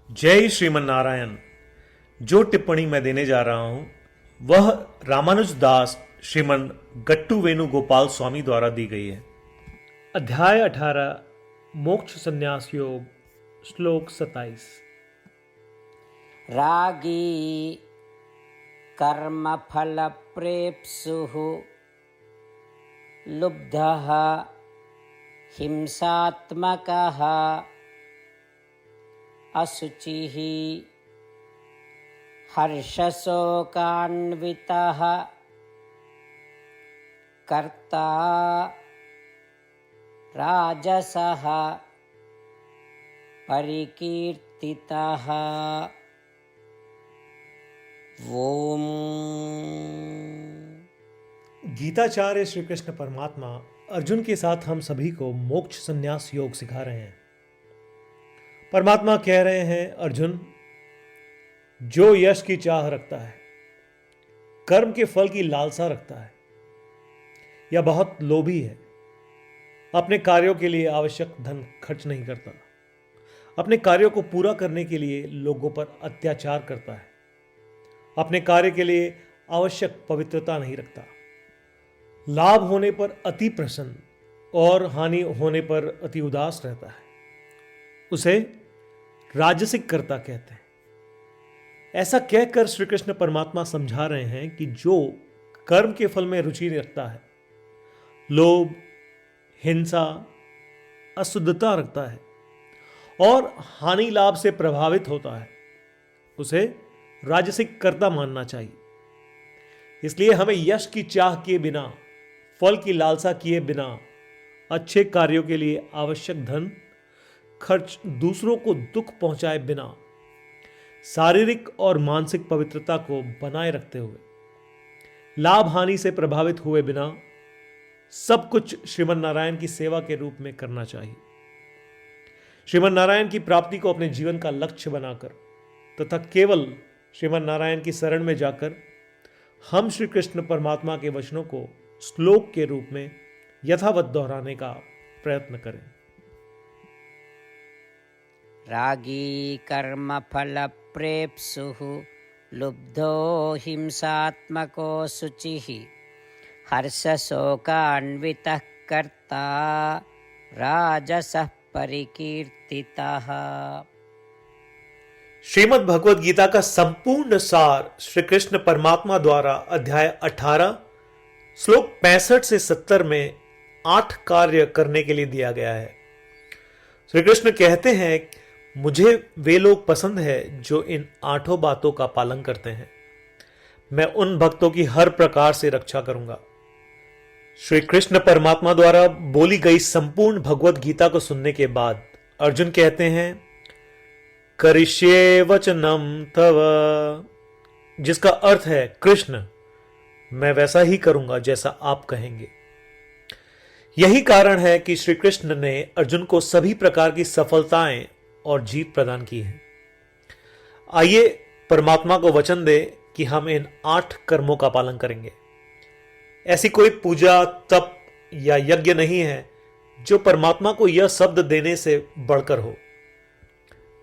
जय श्रीमन नारायण। जो टिप्पणी मैं देने जा रहा हूं वह रामानुज दास श्रीमन गट्टू वेणुगोपाल स्वामी द्वारा दी गई है। अध्याय 18 मोक्ष संन्यास योग श्लोक 27। रागी कर्मफल प्रेप्सुः लुब्धः हिंसात्मकः असुचिः हर्षशोकान्वितः कर्ता राजसः परिकीर्तितः। ओम। गीताचार्य श्री कृष्ण परमात्मा अर्जुन के साथ हम सभी को मोक्ष संन्यास योग सिखा रहे हैं। परमात्मा कह रहे हैं, अर्जुन, जो यश की चाह रखता है, कर्म के फल की लालसा रखता है या बहुत लोभी है, अपने कार्यों के लिए आवश्यक धन खर्च नहीं करता, अपने कार्यों को पूरा करने के लिए लोगों पर अत्याचार करता है, अपने कार्य के लिए आवश्यक पवित्रता नहीं रखता, लाभ होने पर अति प्रसन्न और हानि होने पर अति उदास रहता है, उसे राजसिक कर्ता कहते हैं। ऐसा कहकर श्री कृष्ण परमात्मा समझा रहे हैं कि जो कर्म के फल में रुचि रखता है, लोभ, हिंसा, अशुद्धता रखता है और हानि लाभ से प्रभावित होता है, उसे राजसिक कर्ता मानना चाहिए। इसलिए हमें यश की चाह किए बिना, फल की लालसा किए बिना, अच्छे कार्यों के लिए आवश्यक धन खर्च, दूसरों को दुख पहुंचाए बिना, शारीरिक और मानसिक पवित्रता को बनाए रखते हुए, लाभ हानि से प्रभावित हुए बिना सब कुछ श्रीमन नारायण की सेवा के रूप में करना चाहिए। श्रीमन नारायण की प्राप्ति को अपने जीवन का लक्ष्य बनाकर तथा केवल श्रीमन नारायण की शरण में जाकर हम श्री कृष्ण परमात्मा के वचनों को श्लोक के रूप में यथावत दोहराने का प्रयत्न करें। रागी कर्मफल प्रेप्सुः लुब्धो हिंसात्मको शुचिः हर्षशोकान्वितः कर्ता राजसः परिकीर्तितः। श्रीमद् भगवद गीता का संपूर्ण सार श्री कृष्ण परमात्मा द्वारा अध्याय 18 श्लोक 65 से 70 में 8 कार्य करने के लिए दिया गया है। श्री कृष्ण कहते हैं, मुझे वे लोग पसंद है जो इन 8 बातों का पालन करते हैं। मैं उन भक्तों की हर प्रकार से रक्षा करूंगा। श्री कृष्ण परमात्मा द्वारा बोली गई संपूर्ण भगवद गीता को सुनने के बाद अर्जुन कहते हैं, करिष्ये वचनम तव, जिसका अर्थ है, कृष्ण, मैं वैसा ही करूंगा जैसा आप कहेंगे। यही कारण है कि श्री कृष्ण ने अर्जुन को सभी प्रकार की सफलताएं और जीत प्रदान की है। आइए परमात्मा को वचन दे कि हम इन 8 कर्मों का पालन करेंगे। ऐसी कोई पूजा, तप या यज्ञ नहीं है जो परमात्मा को यह शब्द देने से बढ़कर हो।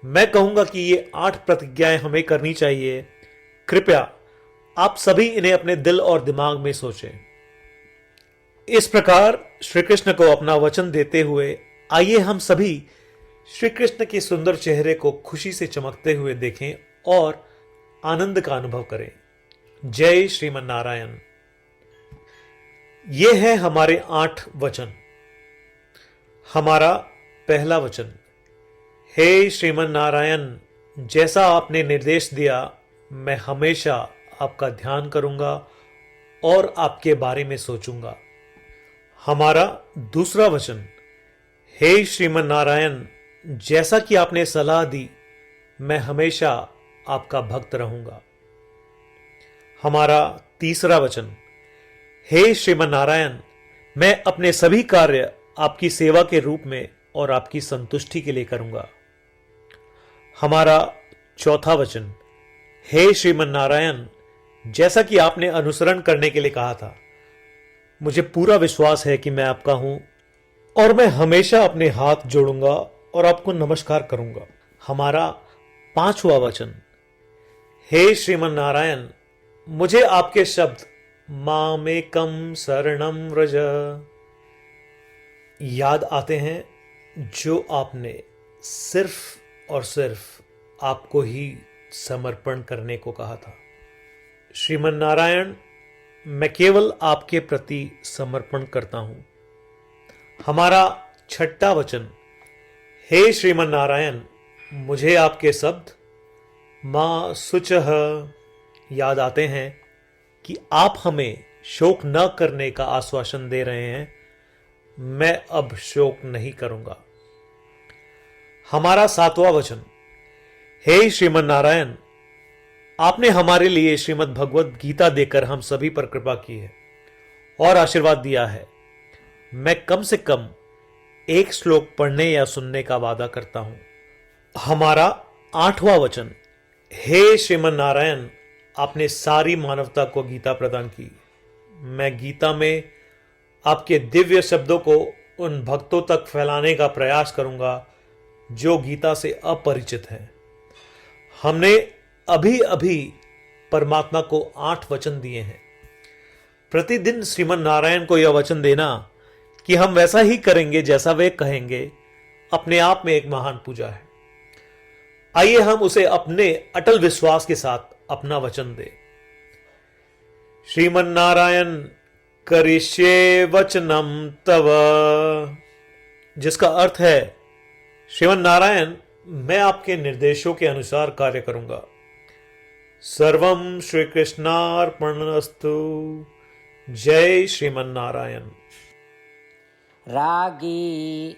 मैं कहूंगा कि ये 8 प्रतिज्ञाएं हमें करनी चाहिए। कृपया आप सभी इन्हें अपने दिल और दिमाग में सोचें। इस प्रकार श्री कृष्ण को अपना वचन देते हुए आइए हम सभी श्री कृष्ण के सुंदर चेहरे को खुशी से चमकते हुए देखें और आनंद का अनुभव करें। जय श्रीमन नारायण। ये है हमारे 8 वचन। हमारा पहला वचन, हे श्रीमन नारायण, जैसा आपने निर्देश दिया मैं हमेशा आपका ध्यान करूंगा और आपके बारे में सोचूंगा। हमारा दूसरा वचन, हे श्रीमन नारायण, जैसा कि आपने सलाह दी मैं हमेशा आपका भक्त रहूंगा। हमारा तीसरा वचन, हे श्रीमन नारायण, मैं अपने सभी कार्य आपकी सेवा के रूप में और आपकी संतुष्टि के लिए करूंगा। हमारा चौथा वचन, हे श्रीमन नारायण, जैसा कि आपने अनुसरण करने के लिए कहा था, मुझे पूरा विश्वास है कि मैं आपका हूं और मैं हमेशा अपने हाथ जोड़ूंगा और आपको नमस्कार करूंगा। हमारा 5वां वचन, हे श्रीमन नारायण, मुझे आपके शब्द मामेकम शरणम व्रज याद आते हैं, जो आपने सिर्फ और सिर्फ आपको ही समर्पण करने को कहा था। श्रीमन नारायण, मैं केवल आपके प्रति समर्पण करता हूं। हमारा 6वां वचन, हे श्रीमन नारायण, मुझे आपके शब्द मां शुचः याद आते हैं कि आप हमें शोक न करने का आश्वासन दे रहे हैं। मैं अब शोक नहीं करूंगा। हमारा 7वां वचन, हे श्रीमन नारायण, आपने हमारे लिए श्रीमद् भगवद गीता देकर हम सभी पर कृपा की है और आशीर्वाद दिया है। मैं कम से कम एक श्लोक पढ़ने या सुनने का वादा करता हूं। हमारा 8वां वचन, हे श्रीमन नारायण, आपने सारी मानवता को गीता प्रदान की। मैं गीता में आपके दिव्य शब्दों को उन भक्तों तक फैलाने का प्रयास करूंगा जो गीता से अपरिचित हैं। हमने अभी अभी परमात्मा को 8 वचन दिए हैं। प्रतिदिन श्रीमन नारायण को यह वचन देना कि हम वैसा ही करेंगे जैसा वे कहेंगे, अपने आप में एक महान पूजा है। आइए हम उसे अपने अटल विश्वास के साथ अपना वचन दें। श्रीमन नारायण करिष्ये वचनम तव, जिसका अर्थ है, श्रीमन नारायण, मैं आपके निर्देशों के अनुसार कार्य करूंगा। सर्वम श्री कृष्णार्पणमस्तु। जय श्रीमन नारायण। रागी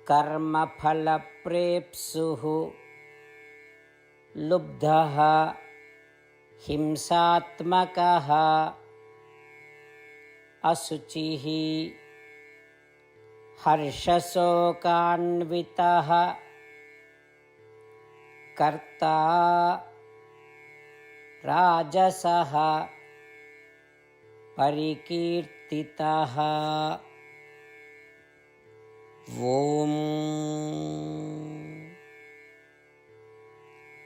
कर्मफल प्रेप्सुः लुब्धः हिंसात्मकः असुचिः हर्षशोकान्वितः कर्ता राजसः परिकीर्तितः। ओम।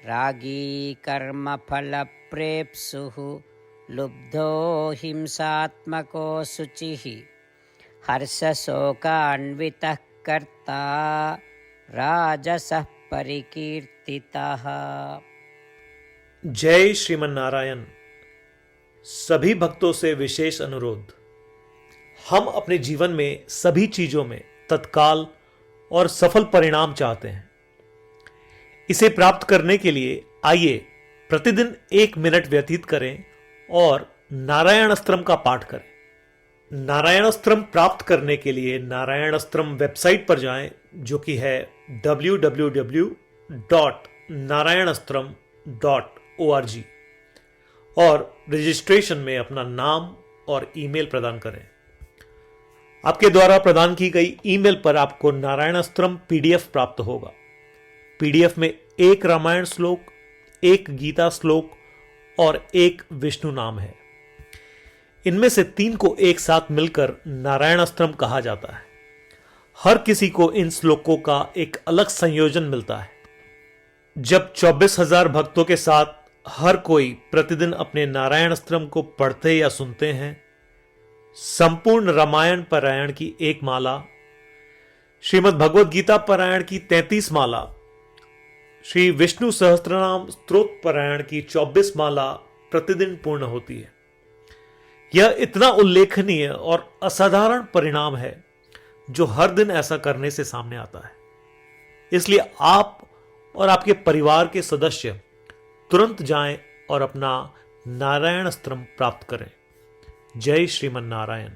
रागी कर्मफल प्रेप्सुः लुब्धो हिंसात्मको शुचिः हर्षशोकान्वितः कर्ता राजसः परिकीर्तितः। जय श्रीमन नारायण। सभी भक्तों से विशेष अनुरोध, हम अपने जीवन में सभी चीजों में तत्काल और सफल परिणाम चाहते हैं। इसे प्राप्त करने के लिए आइए प्रतिदिन 1 मिनट व्यतीत करें और नारायण अस्त्रम का पाठ करें। नारायण अस्त्रम प्राप्त करने के लिए नारायण अस्त्रम वेबसाइट पर जाएं, जो कि है www.narayanastram.org, और रजिस्ट्रेशन में अपना नाम और ईमेल प्रदान करें। आपके द्वारा प्रदान की गई ईमेल पर आपको नारायण अस्त्रम पीडीएफ प्राप्त होगा। पीडीएफ में 1 रामायण श्लोक, 1 गीता श्लोक और 1 विष्णु नाम है। इनमें से 3 को एक साथ मिलकर नारायण अस्त्रम कहा जाता है। हर किसी को इन श्लोकों का एक अलग संयोजन मिलता है। जब 24,000 भक्तों के साथ हर कोई प्रतिदिन अपने नारायण अस्त्रम को पढ़ते या सुनते हैं, संपूर्ण रामायण पारायण की 1 माला, श्रीमद् भगवद गीता पारायण की 33 माला, श्री विष्णु सहस्त्रनाम स्तोत्र पारायण की 24 माला प्रतिदिन पूर्ण होती है। यह इतना उल्लेखनीय और असाधारण परिणाम है जो हर दिन ऐसा करने से सामने आता है। इसलिए आप और आपके परिवार के सदस्य तुरंत जाएं और अपना नारायण अस्त्रम प्राप्त करें। जय श्रीमन नारायण।